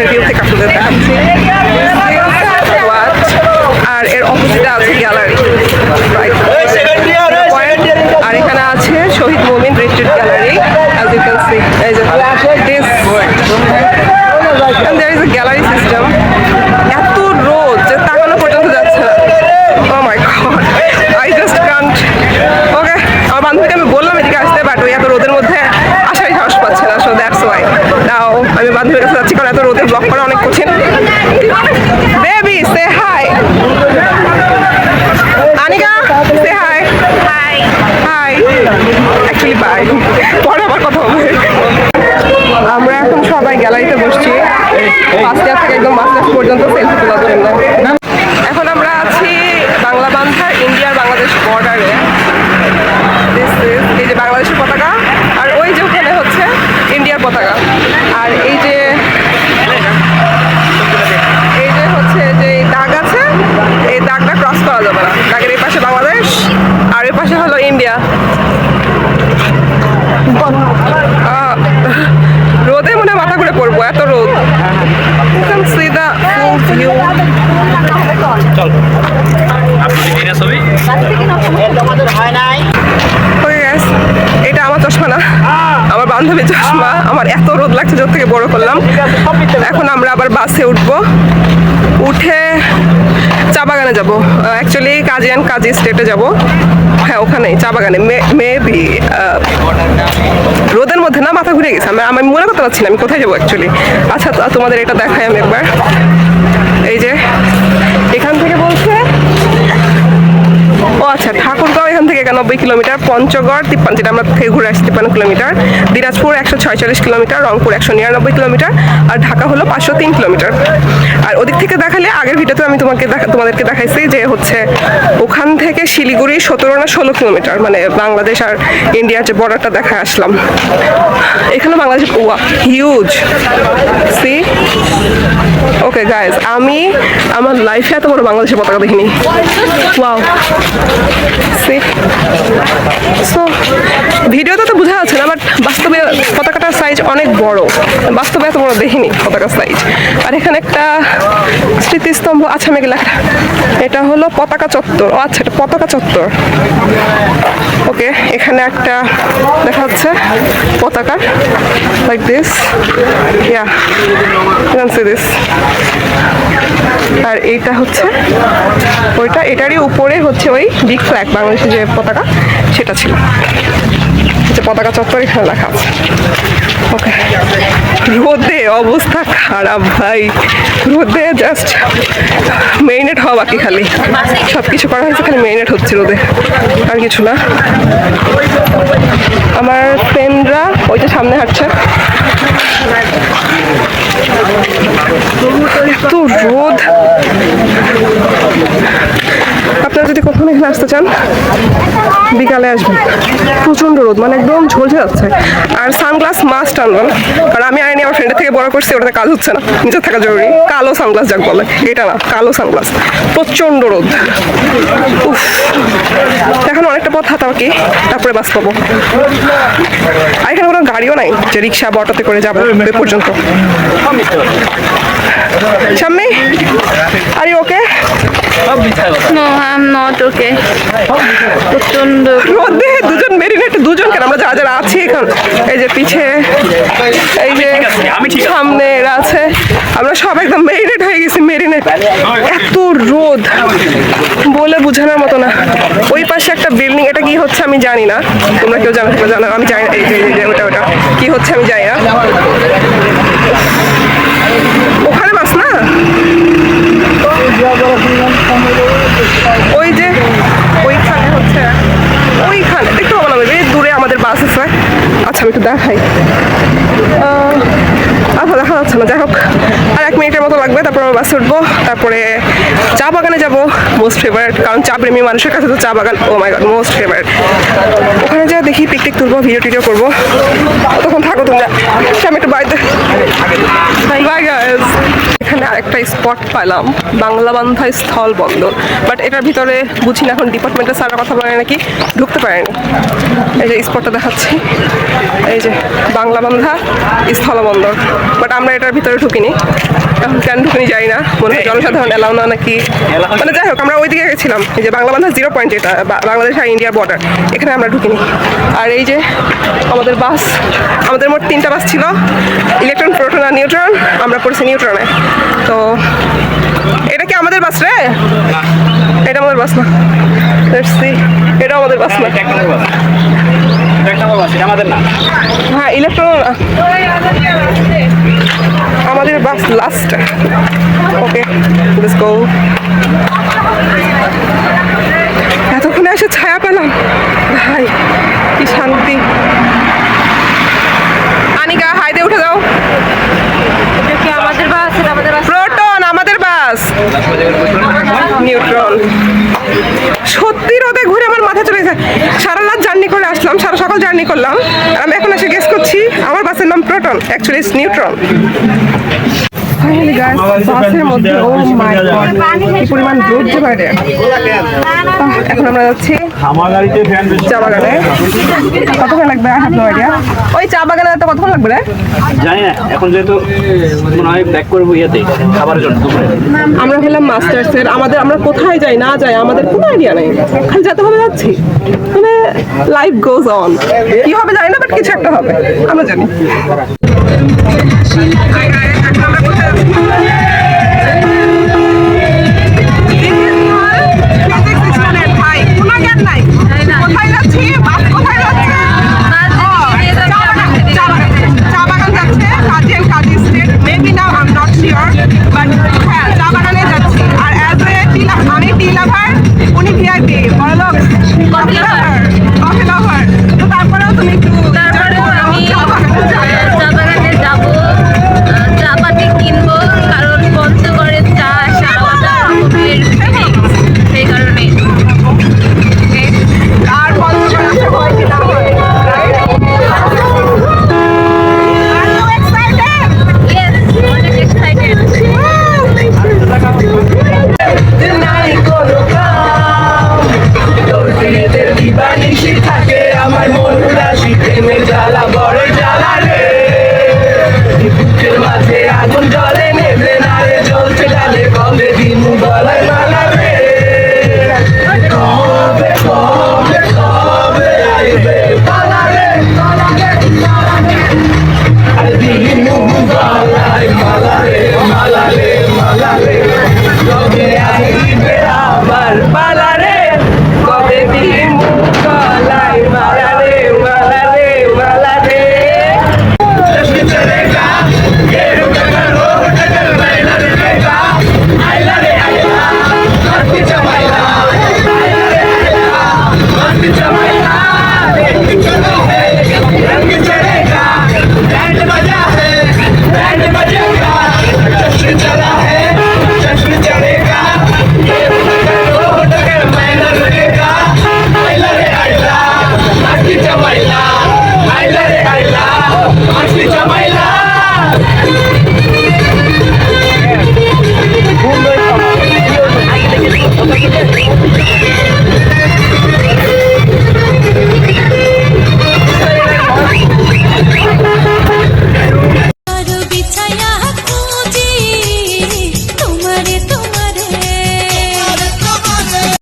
সামনের ভিউ থেকে আপনাদের দেখাচ্ছি। আর এর অপোজিটে আছে গ্যালারি, আর এখানে আছে শহীদ মোমিন retreat gallery. as you can see, এই যে this and there is a gallery system. এত রোদ যে তাকানো পর্যন্ত যাচ্ছে না। oh my god, I just can't. ওকে, আমার বান্ধবীকে আমি বললাম এদিকে আসতে, বাট ওই এত রোদের মধ্যে আসারই সাহস পাচ্ছে না, so that's why now আমি বান্ধবীর কাছে যাচ্ছি, কারণ এত রোদের ব্লগ করা অনেক কঠিন। Baby say hi. Anika say hi. Hi. Hi. Actually bye. পরে আবার কথা হবে। আমরা এখন সবাই গ্যালারিতে বসছি, ফার্স্ট ইয়ার থেকে একদম মাস্টার্স পর্যন্ত সেলফি তোলার জন্য। এখন আমরা আছি বাংলা বান্ধার ইন্ডিয়ার বাংলাদেশ বর্ডারে। এই যে বাংলাদেশের পতাকা, আর ওই যে ওখানে হচ্ছে ইন্ডিয়ার পতাকা। আর এই যে হচ্ছে যে দাগ আছে, এই দাগটা ক্রস করা যাবে না। দাগের এই পাশে বাংলাদেশ আর এই পাশে হলো ইন্ডিয়া। রোদে মনে মাথা ঘুরে পড়বো, এত রোদ। এটা আমার চশমা না, আমার বান্ধবীর চশমা। আমার এত রোদ লাগছে, যত থেকে বড় করলাম। এখন আমরা আবার বাসে উঠবো, উঠে চা বাগানে যাবো। অ্যাকচুয়ালি কাজী অ্যান্ড কাজী স্টেটে যাবো। হ্যাঁ, ওখানেই চা বাগানে। মেবি রোদের মধ্যে না মাথা ঘুরে গেছে, আমি মনে করতে পারছি না আমি কোথায় যাবো অ্যাকচুয়ালি। আচ্ছা, তোমাদের এটা দেখাই আমি একবার। এই যে এখান থেকে বলছে, ও আচ্ছা, ঠাকুরগাঁও এখান থেকে 91 কিলোমিটার, পঞ্চগড় 53, যেটা আমরা থেকে ঘুরে আসছি 53 kilometre, Dinajpur 146 kilometre, Rangpur 199 kilometre, আর ঢাকা হলো 503 কিলোমিটার। আর ওদিক থেকে দেখালে, আগের ভিডিওতে আমি তোমাদেরকে দেখাইছি যে হচ্ছে ওখান থেকে শিলিগুড়ি 17 না 16 কিলোমিটার, মানে বাংলাদেশ আর ইন্ডিয়ার যে বর্ডারটা দেখা আসলাম। এখানে Bangladesh huge. See okay guys, আমি আমার লাইফে এত বড় বাংলাদেশের পতাকা দেখিনি। ওয়াও, ভিডিওতে তো বোঝা যাচ্ছে না, বাট বাস্তবে পতাকাটার সাইজ অনেক বড়। বাস্তবে এত বড় দেখিনি পতাকার সাইজ। আর এখানে একটা স্মৃতিস্তম্ভ আছে, মেঘলা, এটা হলো পতাকা চত্বর। ও আচ্ছা, এটা পতাকা চত্বর। ওকে, এখানে একটা দেখা যাচ্ছে পতাকা, like this. Yeah, you can see this. আর এইটা হচ্ছে ওইটা, এটারই উপরে হচ্ছে ওই বিগ ফ্ল্যাগ, বাংলাদেশের যে পতাকা সেটা ছিল। যে পতাকা চত্বর এখানে লেখা আছে। ওকে, রোদে অবস্থা খারাপ ভাই, রোদে জাস্ট মেরিনেট হওয়া বাকি, খালি সব কিছু করা হয়েছে, খালি মেরিনেট হচ্ছে রোদে, আর কিছু না। আমার ফ্রেন্ডরা ওই যে সামনে হাঁটছে। এত রোদ, আপনারা যদি কখনো এখানে আসতে চান বিকালে আসবেন, প্রচন্ড রোদ, মানে একদম ঝলসে যাচ্ছে। আর সানগ্লাস মাস্ট আনবেন, কারণ আমি আইনি আমার ফ্রেন্ডের থেকে বড় করছি, ওটাতে কাজ হচ্ছে না, নিচে থাকা জরুরি। কালো সানগ্লাস যাক বলে, এটা না, কালো সানগ্লাস। প্রচন্ড রোদ, উফ। এখন অনেকটা পথ হাঁটা বাকি, তারপরে বাস পাবো। আর এখানে কোনো গাড়িও নাই যে রিক্সা বা অটোতে করে যাবো ওই পর্যন্ত। Shammi, are you okay? No, I'm not okay. প্রচন্ড রোদে দুজন মেরিনেট, দুজন কেন, আমরা যারা যারা আছি এখন, এই যে পিছে, এই যে সামনে এরা আছে, আমরা সব একদম মেরিনেট হয়ে গেছি, মেরিনেট। এত রোদ বলে বোঝানোর মতো না। ওই পাশে একটা বিল্ডিং, এটা কি হচ্ছে আমি জানি না, তোমরা কেউ জানো আমি জানি না। এই যে ওটা কি হচ্ছে আমি জানি না। ওখানে বাস না, ওই যে ওইখানে হচ্ছে, ওইখানে দেখতে পাবো না, দূরে আমাদের বাস আছে। আচ্ছা, আমি একটু দেখাই। আচ্ছা, দেখা যাচ্ছে না, যাই হোক, আর 1 মিনিটের মতো লাগবে, তারপর আমরা বাসে উঠবো, তারপরে চা বাগানে যাবো, মোস্ট ফেভারিট, কারণ চা প্রেমী মানুষের কাছে তো চা বাগান, ও মাই গড, মোস্ট ফেভারিট। ওখানে যা দেখি, পিকনিক তুলবো, ভিডিও করবো। তখন থাকো তোমরা, আমি একটু বাড়িতে। Bye guys. এখানে আরেকটা স্পট পেলাম, বাংলাবান্ধা স্থল বন্দর। বাট এটার ভিতরে বুঝি না, এখন ডিপার্টমেন্টের স্যাররা কথা বলে নাকি ঢুকতে পারেনি। এই যে স্পটটা দেখাচ্ছি, এই যে বাংলাবান্ধা স্থলবন্দর। বাট আমরা এটার ভিতরে ঢুকিনি, এখন কেন ঢুকিনি যাই না, মনে হয় জনসাধারণ এলাও না নাকি, মানে যাই হোক আমরা ওইদিকে গেছিলাম। এই যে বাংলাবান্ধা 0 পয়েন্ট, এটা বাংলাদেশ আর ইন্ডিয়ার বর্ডার, এখানে আমরা ঢুকিনি। আর এই যে আমাদের বাস, আমাদের মোট 3টা বাস ছিল, ইলেকট্রন, প্রোটন আর নিউট্রন। আমরা পড়েছি নিউট্রনে। তো এটা কি আমাদের বাস রে? এটা আমাদের বাস না, এটা আমাদের বাস না। হ্যাঁ ইলেকট্রন আমাদের বাস লাস্ট। Okay let's go. এতক্ষণে এসে ছায়া পেলাম ভাই, কি শান্তি। আনিকা হাই দিয়ে উঠে যাও। এটা কি আমাদের বাস? এটা আমাদের বাস। প্রোটন আমাদের বাস, নিউট্রন। সত্যি রোদে ঘুরে আমার মাথা চলে গেছে। সারা রাত জার্নি করে আসলাম, সারা সকাল জার্নি করলাম, আর আমি এখন এসে গেস করছি আমার বাসের নাম proton, actually it's neutron. Finally guys, বাসের মধ্যে ও মাই গড কি পরিমাণ রোদ যে বাইরে। এখন আমরা যাচ্ছি চা বাগানে। কতক্ষণ লাগবে? I have no idea. ওই চা বাগানে তো কতক্ষণ লাগবে রে? জানি না, এখন যেহেতু মনে হয় ব্যাক করবো ইয়েতে খাবারের জন্য দুপুরে। আমরা হলাম মাস্টার্সের, আমরা কোথায় যাই না যাই আমাদের কোনো আইডিয়া নেই, খালি যেতে হবে যাচ্ছি, মানে লাইফ গোজ অন। কি হবে জানি না, বাট কিছু একটা হবে আমরা জানি। কোথায় যাচ্ছি? বাস কোথায় যাচ্ছে? চা বাগান যাচ্ছে, Kazi and Kazi estate, maybe now I am not sure, but হ্যাঁ